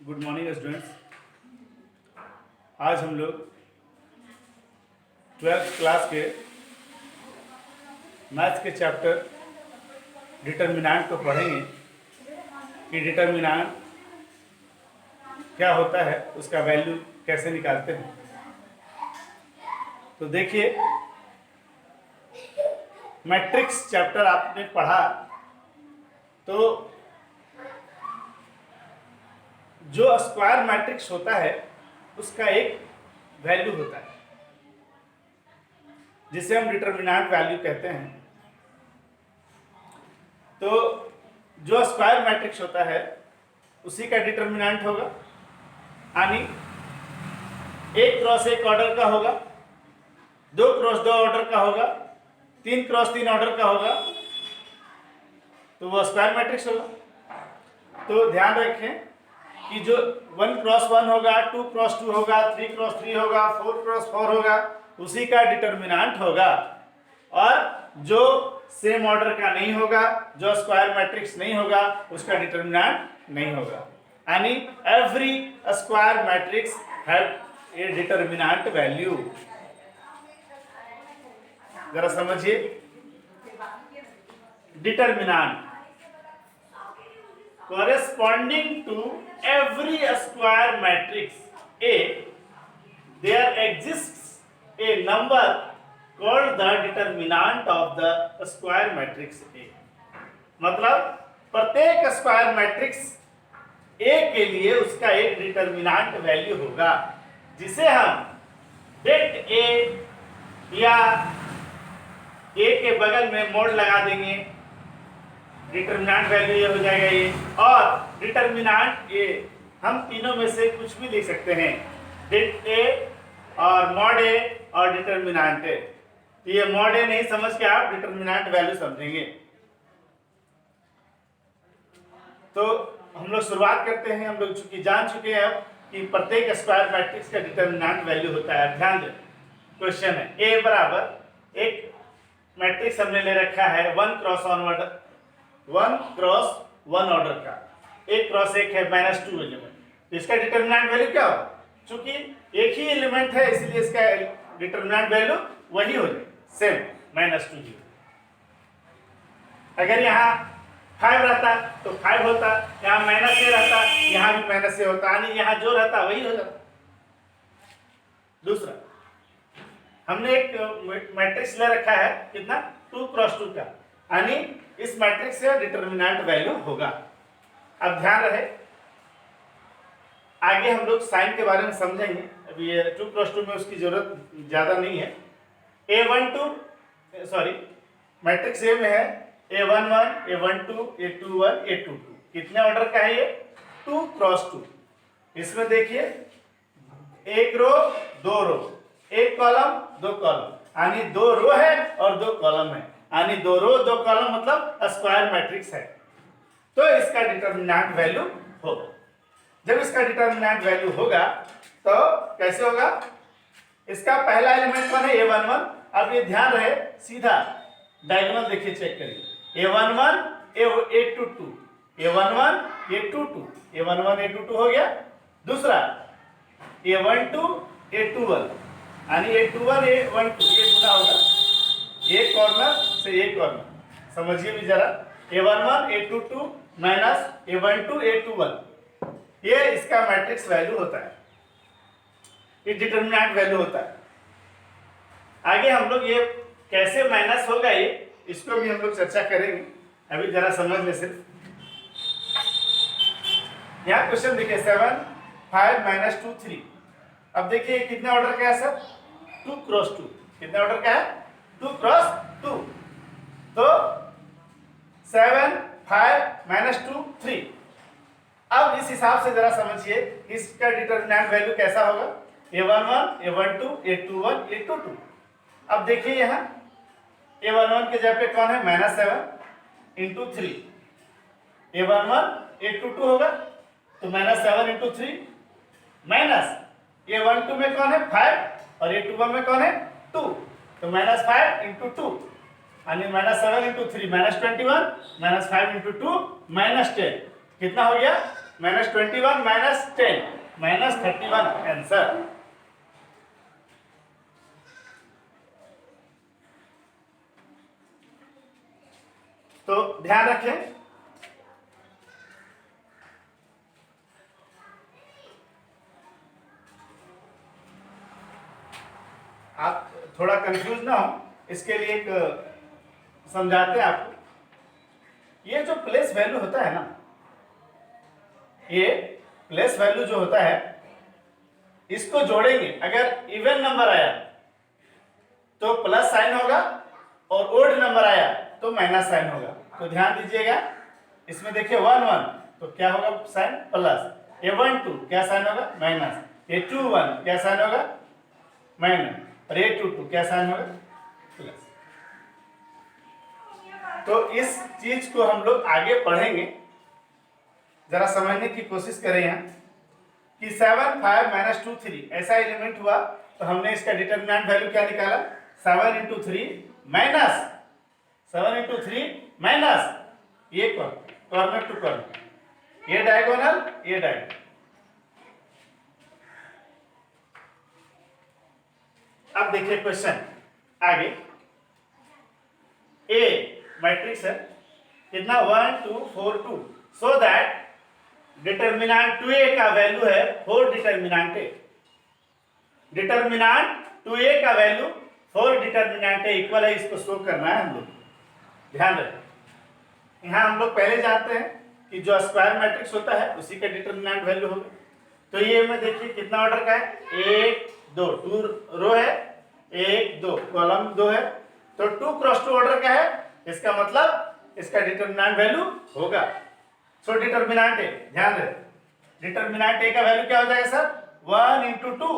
Good morning students. आज हम लोग 12th क्लास के मैथ्स के चैप्टर डिटर्मिनेंट को पढ़ेंगे कि डिटर्मिनेंट क्या होता है, उसका वैल्यू कैसे निकालते हैं। तो देखिए, मैट्रिक्स चैप्टर आपने पढ़ा तो जो स्क्वायर मैट्रिक्स होता है उसका एक वैल्यू होता है जिसे हम डिटर्मिनेंट वैल्यू कहते हैं। तो जो स्क्वायर मैट्रिक्स होता है उसी का डिटर्मिनेंट होगा, यानी 1 क्रॉस 1 ऑर्डर का होगा, 2 क्रॉस 2 ऑर्डर का होगा, 3 क्रॉस 3 ऑर्डर का होगा, तो वो स्क्वायर मैट्रिक्स होगा। तो ध्यान रखें कि जो 1 क्रॉस 1 होगा, 2 क्रॉस 2 होगा, 3 क्रॉस 3 होगा, 4 क्रॉस 4 होगा, उसी का डिटर्मिनेंट होगा। और जो सेम ऑर्डर का नहीं होगा, जो स्क्वायर मैट्रिक्स नहीं होगा, उसका डिटर्मिनेंट नहीं होगा। यानी every square matrix have a determinant value. जरा समझिए, determinant corresponding to every square matrix A, there exists a number called the determinant of the square matrix A। मतलब प्रत्येक स्क्वायर मैट्रिक्स A के लिए उसका एक डिटर्मिनेंट वैल्यू होगा, जिसे हम det A या A के बगल में मोड लगा देंगे, डिटर्मिनेंट वैल्यू ये हो जाएगा ये। और डिटर्मिनेंट ए हम तीनों में से कुछ भी लिख सकते हैं, डिट ए और मॉड ए और डिटर्मिनेंट ए। तो ये मॉड ए नहीं समझ के आप डिटर्मिनेंट वैल्यू समझेंगे। तो हम लोग शुरुआत करते हैं। हम लोग चूंकि जान चुके हैं अब कि प्रत्येक स्क्वायर मैट्रिक्स का डिटर्मिनेंट वैल्यू होता है। ध्यान दें, क्वेश्चन है ए बराबर एक मैट्रिक्स हमने ले रखा है 1 क्रॉस 1 ऑर्डर का, 1 क्रॉस 1 है -2 एलिमेंट। तो इसका डिटर्मिनेंट वैल्यू क्या होगा? चूंकि एक ही एलिमेंट है इसलिए इसका डिटर्मिनेंट वैल्यू वही हो जाए, सेम -2। अगर यहाँ 5 रहता तो 5 होता, यहाँ -a रहता, यहाँ भी -a होता, यानी यहाँ जो रहता वही हो जाता। दूसरा, हमने एक मैट्रिक्स ले रखा है कितना, 2 क्रॉस 2 का, यानी इस मैट्रिक्स से डिटर्मिनेंट वैल्यू होगा। अब ध्यान रहे, आगे हम लोग साइन के बारे में समझेंगे। अभी ये 2 क्रॉस 2 में उसकी जरूरत ज्यादा नहीं है। मैट्रिक्स ए में है A11, A12, A21, A22। कितने ऑर्डर का है ये? 2 क्रॉस 2। इसमें देखिए, एक रो 2 रो, एक कॉलम 2 कॉलम, यानी 2 रो है और 2 कॉलम है, यानी 2 रो 2 कॉलम मतलब स्क्वायर मैट्रिक्स है। तो इसका डिटर्मिनेंट वैल्यू होगा। जब इसका डिटर्मिनेंट वैल्यू होगा तो कैसे होगा? इसका पहला एलिमेंट कौन है? A11। अब ये ध्यान रहे, सीधा डायगोनल देखिए, चेक करिए, A11 A22, A11 A22, A11 A22 हो गया। दूसरा A12 A21, यानी A21 A12, ये गुना होगा एक कॉर्नर से एक कॉर्नर। समझिए भी जरा, A11 A22 minus A12 A21, ये इसका मैट्रिक्स वैल्यू होता है, ये डिटर्मिनेंट वैल्यू होता है। आगे हम लोग ये कैसे माइनस होगा ये, इसको भी हम लोग चर्चा करेंगे। अभी जरा समझ ले सिर्फ। यहाँ क्वेश्चन देखिए, 7 5 -2 3। अब देखिए कितने ऑर्डर का है सर? 2 क्रॉस 2। कितने ऑर्डर का है? 2 क्रॉस 2। तो 7 5 -2 3। अब इस हिसाब से जरा समझिए इसका डिटर्मिनेंट वैल्यू कैसा होगा? A11 A12 A21 A22। अब देखिए यहाँ A11 के जगह पे कौन है? -7 इंटू 3। A11 A22 होगा तो -7 इंटू 3 माइनस A12 में कौन है? 5 और A21 में कौन है? 2, तो -5 इंटू 2, यानी -7 इंटू 3 -21, -5 इंटू 2 -10। कितना हो गया? -21 -10 -31 आंसर। तो ध्यान रखें, आप थोड़ा कंफ्यूज ना हो, इसके लिए एक समझाते हैं आपको। ये जो प्लेस वैल्यू होता है ना, ये प्लेस वैल्यू जो होता है, इसको जोड़ेंगे। अगर इवन नंबर आया तो प्लस साइन होगा, और ओड नंबर आया तो माइनस साइन होगा। तो ध्यान दीजिएगा, इसमें देखिए 1 1 तो क्या होगा साइन प्लस, ये 1 2 क्या साइन होगा माइनस, ये 2 1 क्या साइन होगा माइनस, और ये 2 2 क्या साइन होगा प्लस। तो इस चीज को हम लोग आगे पढ़ेंगे, जरा समझने की कोशिश करें यहाँ कि 7 5 -2 3 ऐसा एलिमेंट हुआ, तो हमने इसका डिटरमिनेंट वैल्यू क्या निकाला, 7 × 3 माइनस 7 × 3 माइनस ये कॉर्नर टू कॉर्नर, ये डायगोनल ये डायगोनल। अब देखिए क्वेश्चन आगे, ए मैट्रिक्स है कितना 1 2 4 2, सो दैट डिटरमिनेंट 2a का वैल्यू है 4 डिटरमिनेंट a, डिटरमिनेंट 2a का वैल्यू 4 डिटरमिनेंट a इक्वल है, इसको शो करना है हम लोग। ध्यान रखें, यहाँ हम लोग पहले जानते हैं कि जो स्क्वायर मैट्रिक्स होता है उसी का डिटरमिनेंट वैल्यू होगा। तो ये में देखिए कितना ऑर्डर का है, 1 2 2 रो है, 1 2 कॉलम 2 है, तो 2 × 2 ऑर्डर का है, इसका मतलब इसका डिटरमिनेंट वैल्यू होगा। सो डिटरमिनेंट ए, ध्यान रहे डिटरमिनेंट ए का वैल्यू क्या हो जाएगा सर, 1 × 2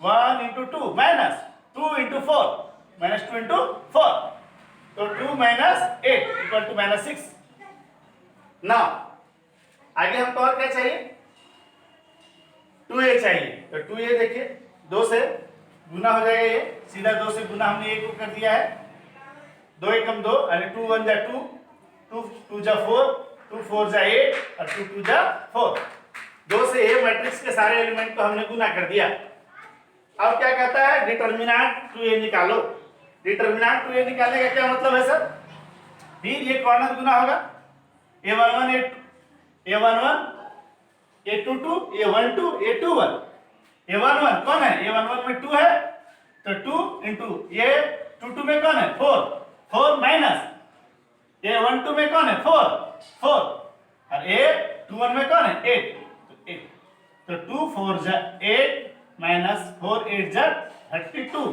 1 × 2 माइनस 2 × 4 -2 × 4, तो 2 - 8 = -6। नाउ आगे हमको और क्या चाहिए, 2a चाहिए। तो 2a देखिए 2 से गुना हो जाएगा, ये सीधा 2 से गुना हमने a को कर दिया है, 2 एकम 2 यानी 2 1 जा 2, 2 2 जा 4, 2 4 जा 8 और 2 2 जा 4। 2 से a मैट्रिक्स के सारे एलिमेंट को हमने गुना कर दिया। अब क्या कहता है, डिटरमिनेंट 2a निकालो। डिटरमिनेंट 2a निकालने का क्या मतलब है सर, फिर ये कॉर्नर गुना होगा, a11 a11 a22 a12 a21, a11 कौन है, a11 में 2 है, तो 2 × ये 22 में कौन है 4 4 माइनस a12 में कौन है 4 4, और a21 में कौन है 8 तो 8, तो 2 4 जा 8 -4 8 जा 32,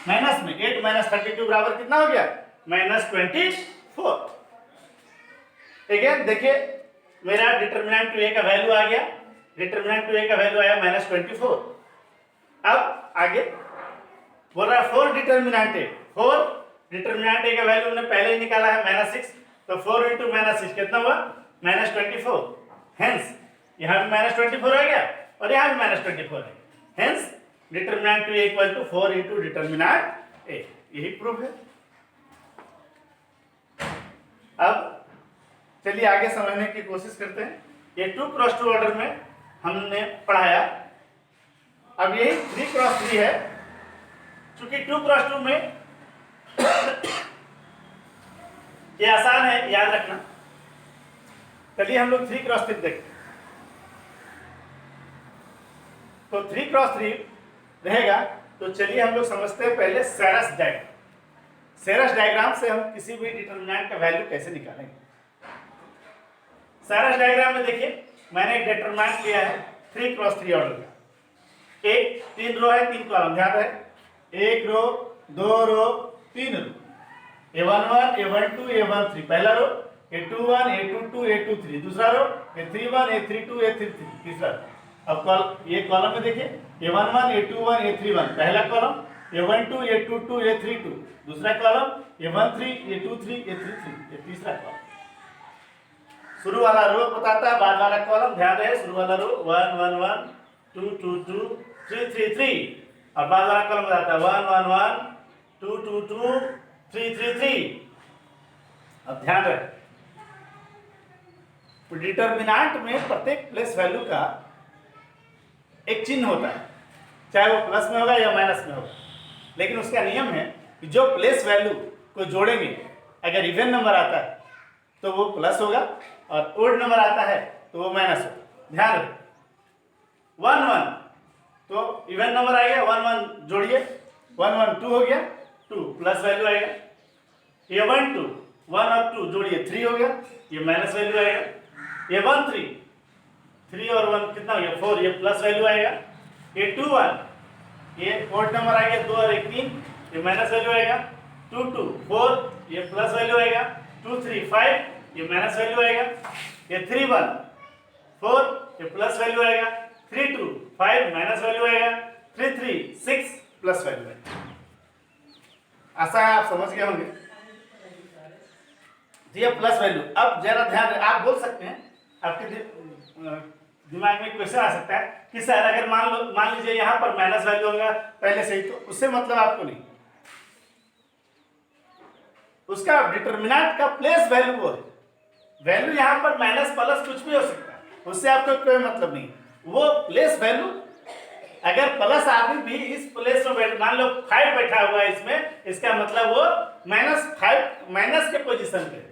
माइनस में 8 - 32 बराबर कितना हो गया -24। अगेन देखिए मेरा डिटरमिनेंट 2a का वैल्यू आ गया, डिटरमिनेंट 2a का वैल्यू आया -24। अब आगे बोल रहा है 4 डिटरमिनेंट a, 4 डिटरमिनेंट a का वैल्यू हमने पहले ही निकाला है -6, तो 4 × -6 कितना हुआ -24। हेंस यहाँ भी -24 आ गया और यहाँ भी -24 है, hence determinant 2a = 4 × determinant a, यही प्रूफ है। अब चलिए आगे समझने की कोशिश करते हैं। ये 2 × 2 ऑर्डर में हमने पढ़ाया, अब यही 3 × 3 है, क्योंकि 2 × 2 में ये आसान है याद रखना। चलिए हम लोग 3 × 3 देखते हैं। तो 3 × 3 रहेगा, तो चलिए हम लोग समझते हैं पहले सेरस डायग्राम। सेरस डायग्राम से हम किसी भी डिटरमिनेंट का वैल्यू कैसे निकालेंगे। सेरस डायग्राम में देखिए मैंने एक डिटरमिनेंट लिया है 3 × 3 ऑर्डर का, एक 3 रो है 3 कॉलम, ध्यान रहे 1 रो 2 रो 3 रो, a11 a12 a13 पहला रो, a21 a22 a23 दूसरा रो, a31 a32 a33 तीसरा रो। अब ये कॉलम में देखिए a11 a21 a31 पहला कॉलम, a12 a22 a32 दूसरा कॉलम, a13 a23 a33 ये तीसरा कॉलम। शुरू वाला रो बताता है, बाद वाला कॉलम, ध्यान रहे शुरू वाला रो 1 1 1 2 2 2 3 3 3, और बाद वाला कॉलम बताता है 1 1 1 2 2 2 3 3 3। अब ध्यान रहे डिटर्मिनेंट में प्रत्येक प्लेस वैल्यू का एक चिन्ह होता है, चाहे वो प्लस में होगा या माइनस में होगा, लेकिन उसका नियम है कि जो प्लेस वैल्यू को जोड़ेंगे, अगर इवन नंबर आता है तो वो प्लस होगा और ओड नंबर आता है तो वो माइनस होगा। ध्यान रखें, 1 1 तो इवन नंबर आएगा, 1 1 जोड़िए, 1 1 2 हो गया, 2 प्लस वैल्यू आएगा। ये 1 2 1 और 2 जोड़िए 3 हो गया, ये माइनस वैल्यू आएगा। ये 1 3 3 और 1 कितना हो गया 4, ये प्लस वैल्यू आएगा। ये 2 1 ये ओड नंबर आ गया, 2 और 1 3, ये माइनस वैल्यू आएगा। 2 2 4 ये प्लस वैल्यू आएगा। 2 3 5 ये माइनस वैल्यू आएगा। ये 3 1 4 ये प्लस वैल्यू आएगा। 3 2 5 माइनस वैल्यू आएगा। 3 3 6 प्लस वैल्यू आएगा। आशा है आप समझ गए होंगे। तो ये प्लस वैल्यू, अब जरा ध्यान, आप बोल सकते हैं, आपके दिमाग में क्वेश्चन आ सकता है कि सर अगर मान लीजिए यहाँ पर माइनस वैल्यू होगा पहले से ही, तो उससे मतलब आपको नहीं, उसका डिटरमिनेंट का प्लेस वैल्यू वो है। वैल्यू यहाँ पर माइनस प्लस कुछ भी हो सकता है, उससे आपको कोई मतलब नहीं। वो प्लेस वैल्यू अगर प्लस आदमी भी इस प्लेस में मान लो 5 बैठा हुआ है इसमें, इसका मतलब वो -5 माइनस के पोजीशन पे,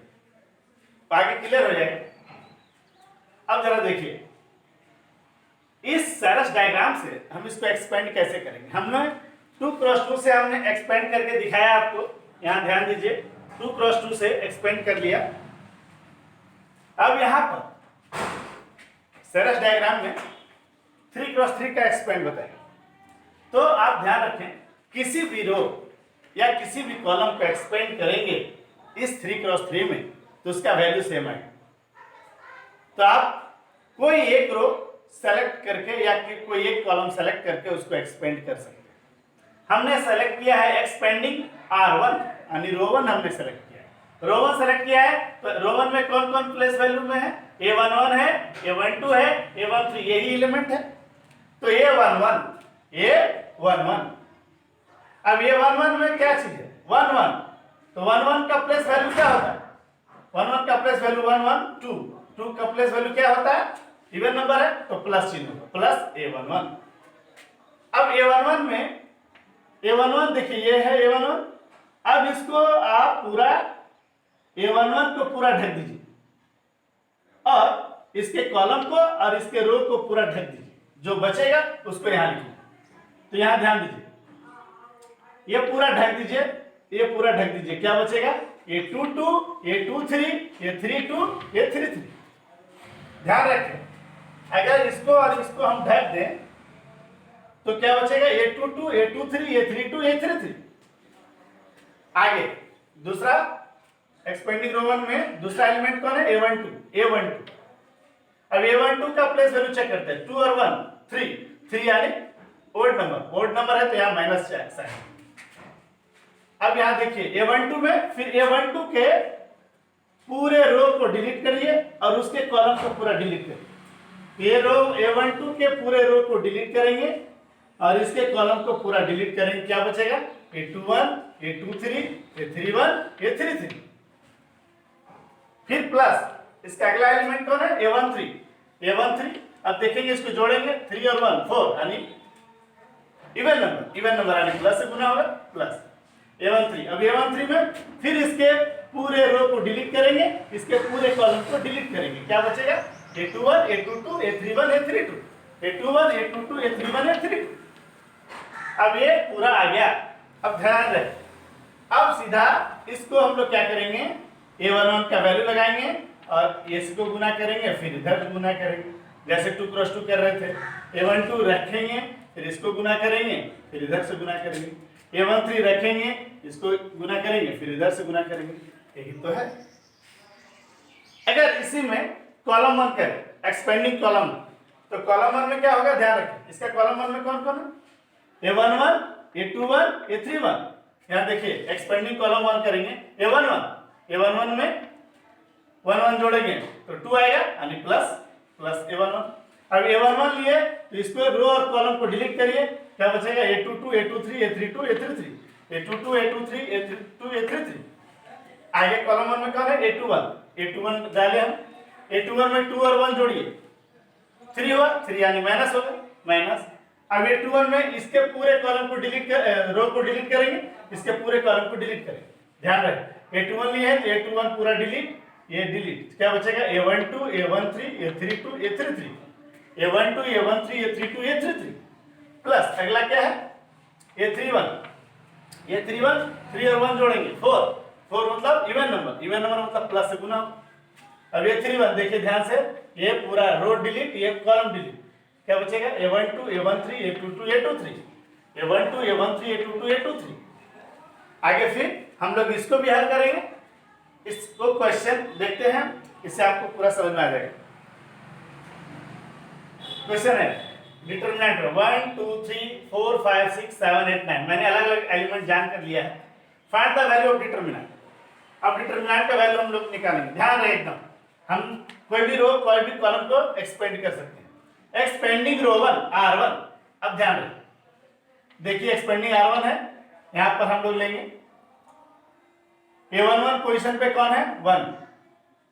आगे क्लियर हो जाएगा। अब जरा देखिए इस सरस डायग्राम से हम इसको एक्सपेंड कैसे करेंगे। हमने 2 क्रॉस 2 से हमने एक्सपेंड करके दिखाया आपको, यहां ध्यान दीजिए, 2 क्रॉस 2 से एक्सपेंड कर लिया। अब यहां पर सरस डायग्राम में 3 क्रॉस 3 का एक्सपेंड बताएंगे। तो आप ध्यान रखें, किसी भी रो या किसी भी कॉलम को एक्सपेंड करेंगे इस 3 क्रॉस 3 में, तो उसका वैल्यू सेम आएगा। तो आप कोई एक रो सेलेक्ट करके या कोई एक कॉलम सेलेक्ट करके उसको एक्सपेंड कर सकते हैं। हमने सेलेक्ट किया है एक्सपेंडिंग R1, यानी रो 1 हमने सेलेक्ट किया है। रो 1 सेलेक्ट किया है, तो रो 1 में कौन कौन प्लेस वैल्यू में है? A11 है, A12 है, A13 यही एलिमेंट है। तो A11 A11, अब A11 में क्या चीज है? 1 1, तो 1 1 का प्लेस वैल्यू क्या होता है? 1 1 का प्लेस वैल्यू 1 1 2, 2 का प्लेस वैल्यू क्या होता है? इवन नंबर है तो प्लस चिन्ह होगा, प्लस A11। अब A11 में A11 देखिए ये है A11। अब इसको आप पूरा A11 को पूरा ढक दीजिए और इसके कॉलम को और इसके रो को पूरा ढक दीजिए, जो बचेगा उसको यहां लिखिए। तो यहां ध्यान दीजिए, ये पूरा ढक दीजिए, ये पूरा ढक दीजिए, क्या बचेगा? ये 2 2, ये 2 3, ये 3 2, ये 3 3। ध्यान रखें, अगर इसको और इसको हम ढक दें तो क्या बचेगा? ये 2 2, ये 2 3, ये 3 2, ये 3 3। आगे दूसरा एक्सपेंडिंग रो 1 में दूसरा एलिमेंट कौन है? A12। अब A12 का प्लेस वैल्यू चेक करते हैं। 2 और 1 3, 3 यानी ओड नंबर है तो यहाँ माइनस साइन। अब यहाँ देखिए A12 में फिर A12 के पूरे रो को डिलीट करिए और उसके कॉलम को पूरा डिलीट करिए। ये रो A12 के पूरे रो को डिलीट करेंगे और इसके कॉलम को पूरा डिलीट करेंगे, क्या बचेगा? ये 2 1, ये 2 3, ये 3 1, ये 3 3। फिर प्लस इसका अगला एलिमेंट कौन है? A13। अब देखेंगे इसको जोड़ेंगे, 3 और 1 4, यानी इवन नंबर यानी प्लस से गुना होगा, प्लस A13। अब A13 में फिर इसके पूरे रो को डिलीट करेंगे, इसके पूरे कॉलम को डिलीट करेंगे, क्या बचेगा? A21, A22, A31, A32, A21, A22, A31, A32। अब ये पूरा आ गया। अब ध्यान रहे, अब सीधा इसको हम लोग क्या करेंगे? A11 का वैल्यू लगाएंगे और इसको गुना करेंगे, फिर इधर गुना करेंगे, जैसे 2 क्रॉस 2 कर रहे थे। A12 रखेंगे, फिर इसको गुना करेंगे, फिर इधर से गुना करेंगे। A13 रखेंगे, इसको गुना करेंगे, फिर इधर से गुना करेंगे। यही तो है। अगर इसी में कॉलम 1 करें, एक्सपेंडिंग कॉलम, तो कॉलम 1 में क्या होगा? ध्यान रखें, इसका कॉलम 1 में कौन कौन है? A11, A21, A31। यहाँ देखिए एक्सपेंडिंग कॉलम 1 करेंगे, A11 में 1 1 जोड़ेंगे तो 2 आएगा, यानी प्लस A11। अब A11 लिए तो इसको रो और कॉलम को डिलीट करिए, क्या बचेगा? A22, A23, A32, A33, A22, A23, A32, A33। आगे कॉलम 1 में कौन है? A21 डाले हम, A21 में 2 और 1 जोड़िए, 3 हुआ, 3 यानी माइनस होगा, माइनस। अब A21 में इसके पूरे कॉलम को डिलीट कर, रो को डिलीट करेंगे, इसके पूरे कॉलम को डिलीट करेंगे। ध्यान रखें A21 लिए है तो A21 पूरा डिलीट, ये डिलीट, क्या बचेगा A12 A13 A32 A33, A12 A13 A32 A33 plus अगला क्या है A31, A31 3 और 1 जोड़ेंगे 4, 4 मतलब इवन नंबर मतलब प्लस से गुना। अब A31 देखिए ध्यान से, ये पूरा रो डिलीट, ये कॉलम डिलीट, क्या बचेगा A12 A13 A22 A23, A12 A13 A22 A23। आगे फिर हम लोग इसको भी हल करेंगे, इसको क्वेश्चन देखते हैं, इससे आपको पूरा समझ में आ जाएगा। क्वेश्चन है डिटरमिनेंट 1 2 3 4 5 6 7 8 9, मैंने अलग अलग एलिमेंट जान कर लिया है। Find the value of determinant. अब डिटरमिनेंट का वैल्यू हम लोग निकालेंगे, ध्यान रहे एकदम, हम कोई भी रो कोई भी कॉलम को एक्सपेंड कर सकते हैं। एक्सपेंडिंग रो 1 R1, अब ध्यान रहे, देखिए एक्सपेंडिंग R1 है, यहां पर हम लोग लेंगे A11 पोजीशन पे कौन है 1,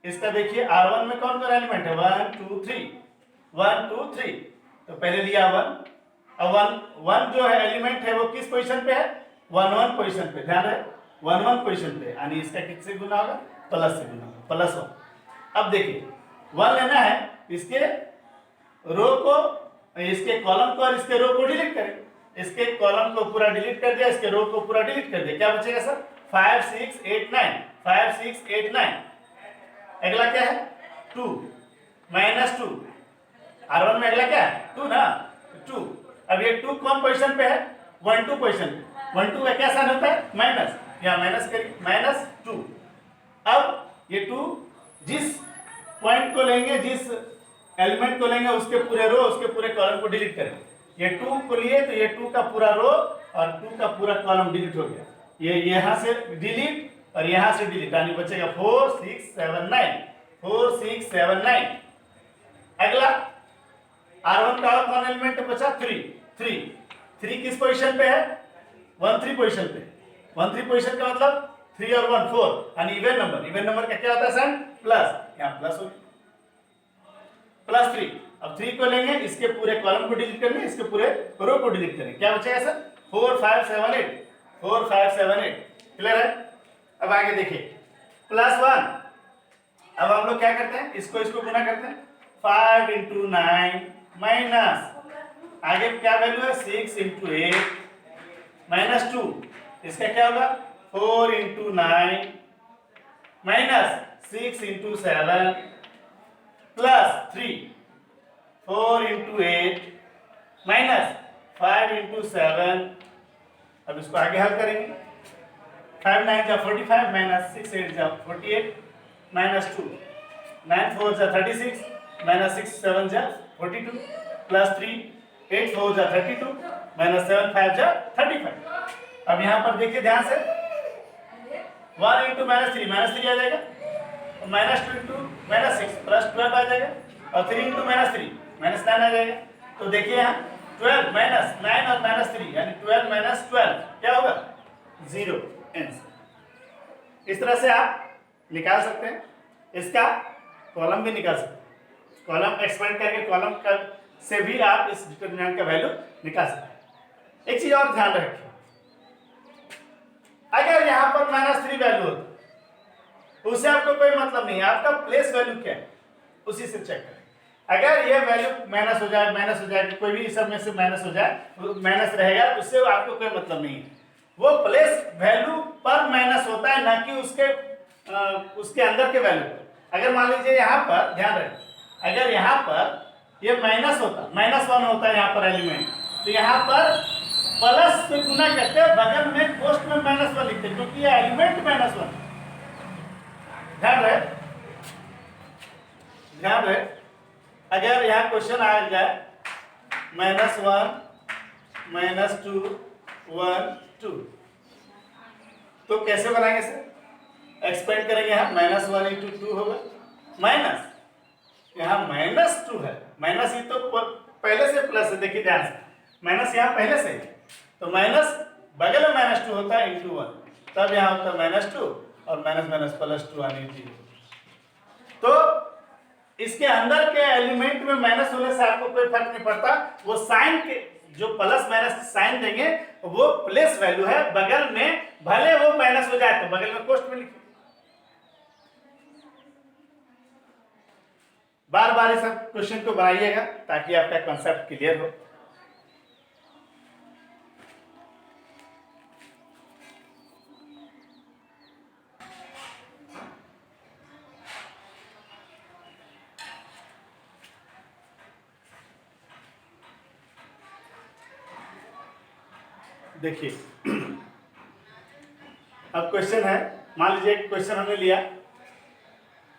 इसका देखिए R1 में कौन कौन एलिमेंट है 1 2 3 1 2 3, तो पहले लिया 1, अब 1 जो है एलिमेंट है वो किस पोजीशन पे है 1 1 पोजीशन पे, ध्यान रहे 1 1 पोजीशन पे, यानी इसका किससे गुना होगा प्लस से गुना होगा, प्लस 1। अब देखिए 1 लेना है, इसके रो को, इसके कॉलम को और इसके रो को डिलीट करें, इसके कॉलम को पूरा डिलीट कर दिया, इसके रो को पूरा डिलीट कर दिया, क्या बचेगा सर 5 6 8 9, 5 6 8 9। अगला क्या है 2 माइनस 2, R1 में अगला क्या है 2 ना, 2। अब ये 2 कौन पोजीशन पे है 1 2 पोजीशन पे, 1 2 का क्या साइन होता है माइनस, यहाँ माइनस करिए माइनस 2। अब ये 2 जिस पॉइंट को लेंगे, जिस एलिमेंट को लेंगे, उसके पूरे रो उसके पूरे कॉलम को डिलीट करेंगे। ये 2 को लिए तो ये 2 का पूरा रो और 2 का पूरा कॉलम डिलीट हो गया, ये यहां से डिलीट और यहां से डिलीट, यानी बचेगा 4 6 7 9, 4 6 7 9। अगला R1 का कौन एलिमेंट बचा 3, 3 किस पोजीशन पे है 1 3 पोजीशन पे, 1 3 पोजीशन का मतलब 3 और 1 4, यानी इवन नंबर का क्या होता है साइन प्लस, यहाँ प्लस हो प्लस 3। अब 3 को लेंगे, इसके पूरे कॉलम को डिलीट करेंगे, इसके पूरे रो को डिलीट करेंगे, क्या बचेगा सर 4 5 7 8, 4 5 7 8, क्लियर है। अब आगे देखिए प्लस 1, अब हम लोग क्या करते हैं, इसको गुना करते हैं, 5 into 9 माइनस आगे क्या वैल्यू है 6 into 8 माइनस 2, इसका क्या होगा 4 into 9 minus 6 into 7 plus 3, 4 into 8 minus 5 into 7। अब इसको आगे हल करेंगे, 5 9 जा 45 माइनस 6 8 जा 48 माइनस 2, 9 4 जा 36 माइनस 6 7 जा 42 प्लस 3, 8 4 जा 32 माइनस 7 5 जा 35। अब यहाँ पर देखिए ध्यान से 1 into माइनस 3 आ जाएगा, माइनस 2 into माइनस 6 प्लस 12 आ जाएगा, और 3 into माइनस 3 माइनस 9 आ जाएगा। तो देखिए यहाँ 12 माइनस 9 और माइनस 3 यानी 12 माइनस 12 क्या होगा 0 आंसर। इस तरह से आप निकाल सकते हैं, इसका कॉलम भी निकाल सकते हैं, कॉलम एक्सपेंड करके कॉलम का से भी आप इस डिटरमिनेंट का वैल्यू निकाल सकते हैं। एक चीज और ध्यान रखिए, अगर यहाँ पर माइनस 3 वैल्यू होती उससे आपको कोई मतलब नहीं है, आपका प्लेस वैल्यू क्या है उसी से चेक करें। अगर ये वैल्यू माइनस हो जाए कोई भी सब में से माइनस हो जाए, माइनस रहेगा, उससे आपको कोई मतलब नहीं है, वो प्लेस वैल्यू पर माइनस होता है, ना कि उसके अंदर के वैल्यू पर। अगर मान लीजिए यहाँ पर ध्यान रखें, अगर यहाँ पर ये माइनस होता, माइनस 1 होता है यहाँ पर एलिमेंट, तो यहाँ पर प्लस से गुना करते हैं, बगल में पोस्ट में माइनस 1 लिखते हैं, क्योंकि ये एलिमेंट माइनस 1। ध्यान रहे अगर यहाँ क्वेश्चन आ जाए -1 -2 1 2, तो कैसे बनाएंगे सर, एक्सपेंड करेंगे, यहाँ -1 into 2 होगा, माइनस यहाँ -2 है, माइनस ही तो पहले से प्लस है, देखिए ध्यान से, माइनस यहाँ पहले से है, तो माइनस बगल में -2 होता है into 1, तब यहाँ होता है -2 और माइनस माइनस +2 आनी चाहिए। तो इसके अंदर के एलिमेंट में माइनस होने से आपको कोई फर्क नहीं पड़ता, वो साइन के जो प्लस माइनस साइन देंगे वो प्लस वैल्यू है, बगल में भले वो माइनस हो जाए तो बगल में कोष्ठ में लिखिए। बार बार इस क्वेश्चन को बनाइएगा ताकि आपका कॉन्सेप्ट क्लियर हो। देखिए अब क्वेश्चन है, मान लीजिए क्वेश्चन हमने लिया,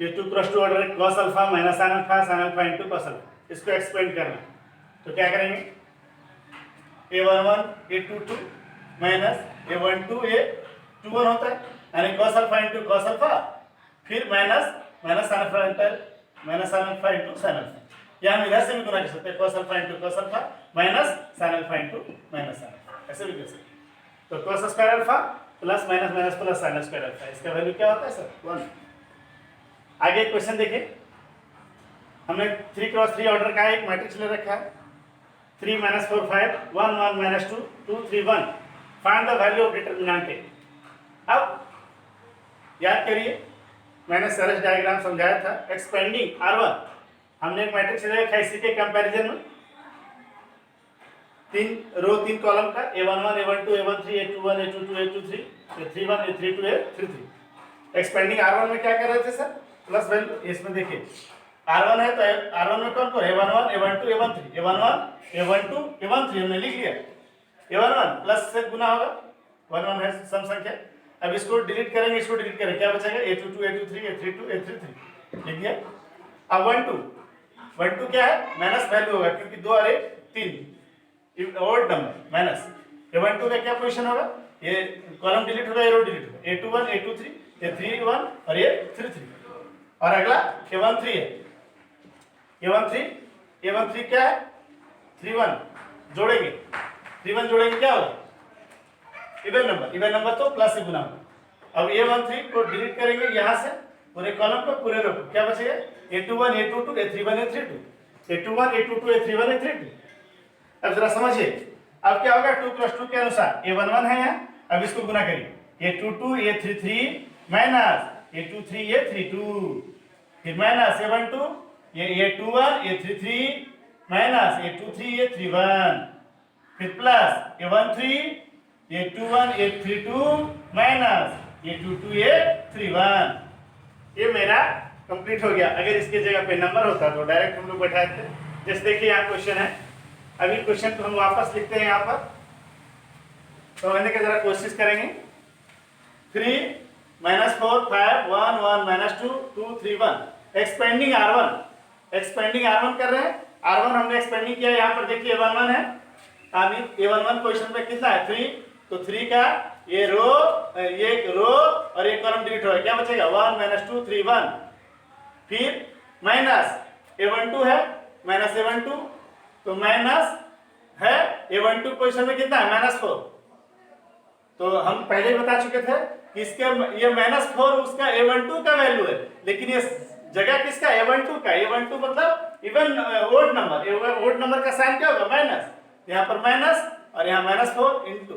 ये 2 cross 2 order cos alpha minus sine alpha sign alpha into cos alpha, इसको एक्सपेंड करना। तो क्या करेंगे, a11 a22 minus a12 a21 होता है, यानी cos alpha into cos alpha, फिर minus minus sine alpha into sine alpha, या हम इधर से भी गुना कर सकते हैं, cos alpha into cos alpha minus sine alpha into minus sine alpha, ऐसे भी कर सकते हैं। तो cos square alpha plus minus minus plus sine square alpha, इसका वैल्यू क्या होता है सर 1। आगे क्वेश्चन देखिए, हमने 3 क्रॉस 3 ऑर्डर का एक मैट्रिक्स ले रखा है, 3 - 4 5 1 1 - 2 2 3 1, find the value of determinant A. अब याद करिए, मैंने सरस डायग्राम समझाया था, एक्सपेंडिंग R1 हमने एक मैट्रिक्स ले रखा है, इसी के कंपैरिजन में 3 रो 3 कॉलम का a11 a12 a13 a21 a22 a23 a31 a32 a33। Expanding R1 में क्या कर रहे थे सर, प्लस वैल्यू, इसमें देखिए R1 है तो R1 में कौन कौन, a11 a12 a13 a11 a12 a13 हमने लिख लिया, a11 प्लस से गुना होगा, 1 1 है सम संख्या। अब इसको डिलीट करेंगे, इसको डिलीट करेंगे, क्या बचेगा a22 a23 a32 a33 लिख दिया। अब 1 2 क्या है, माइनस वैल्यू होगा क्योंकि 2 और 1 3 ऑड नंबर माइनस, a12 का क्या पोजीशन होगा, ये कॉलम डिलीट होगा, ये रो डिलीट होगा, a21 a23 a31 और ये 33। और अगला a13 है, a13 क्या है 31 जोड़ेंगे, 31 जोड़ेंगे क्या होगा, इवन नंबर तो प्लस से गुना होगा। अब a13 को डिलीट करेंगे यहाँ से, पूरे कॉलम को पूरे रो को, क्या बचेगा a21 a22 a31 a32 a21 a22 a31 a32। अब जरा समझिए, अब क्या होगा, 2 क्रॉस 2 के अनुसार a11 है यहाँ, अब इसको गुना करिए, a22 a33 minus a23 a32, फिर minus a12 a21 a33 minus a23 a31, फिर plus a13 a21 a32 minus a22 a31। ये मेरा कंप्लीट हो गया। अगर इसके जगह पे नंबर होता तो डायरेक्ट हम लोग बैठाए थे। जैसे देखिए यहाँ क्वेश्चन है, अभी क्वेश्चन को हम वापस लिखते हैं यहाँ पर, तो मैंने का जरा कोशिश करेंगे। 3 - 4 5 1 1 - 2 2 3 1, एक्सपेंडिंग R1 कर रहे हैं। R1 हमने एक्सपेंडिंग किया, यहाँ पर देखिए a11 है, अभी a11 पोजीशन पे कितना है 3, तो 3 का ये रो और ये कॉलम डिलीट होगा, क्या बचेगा 1 - 2 3 1, फिर माइनस a12 है माइनस a12, तो माइनस है a12 पोजीशन में कितना है -4, तो हम पहले बता चुके थे कि इसके ये -4 उसका a12 का वैल्यू है, लेकिन ये जगह किसका a12 का, a12 मतलब इवन ओड नंबर का साइन क्या होगा माइनस, यहाँ पर माइनस और यहाँ -4 इंटू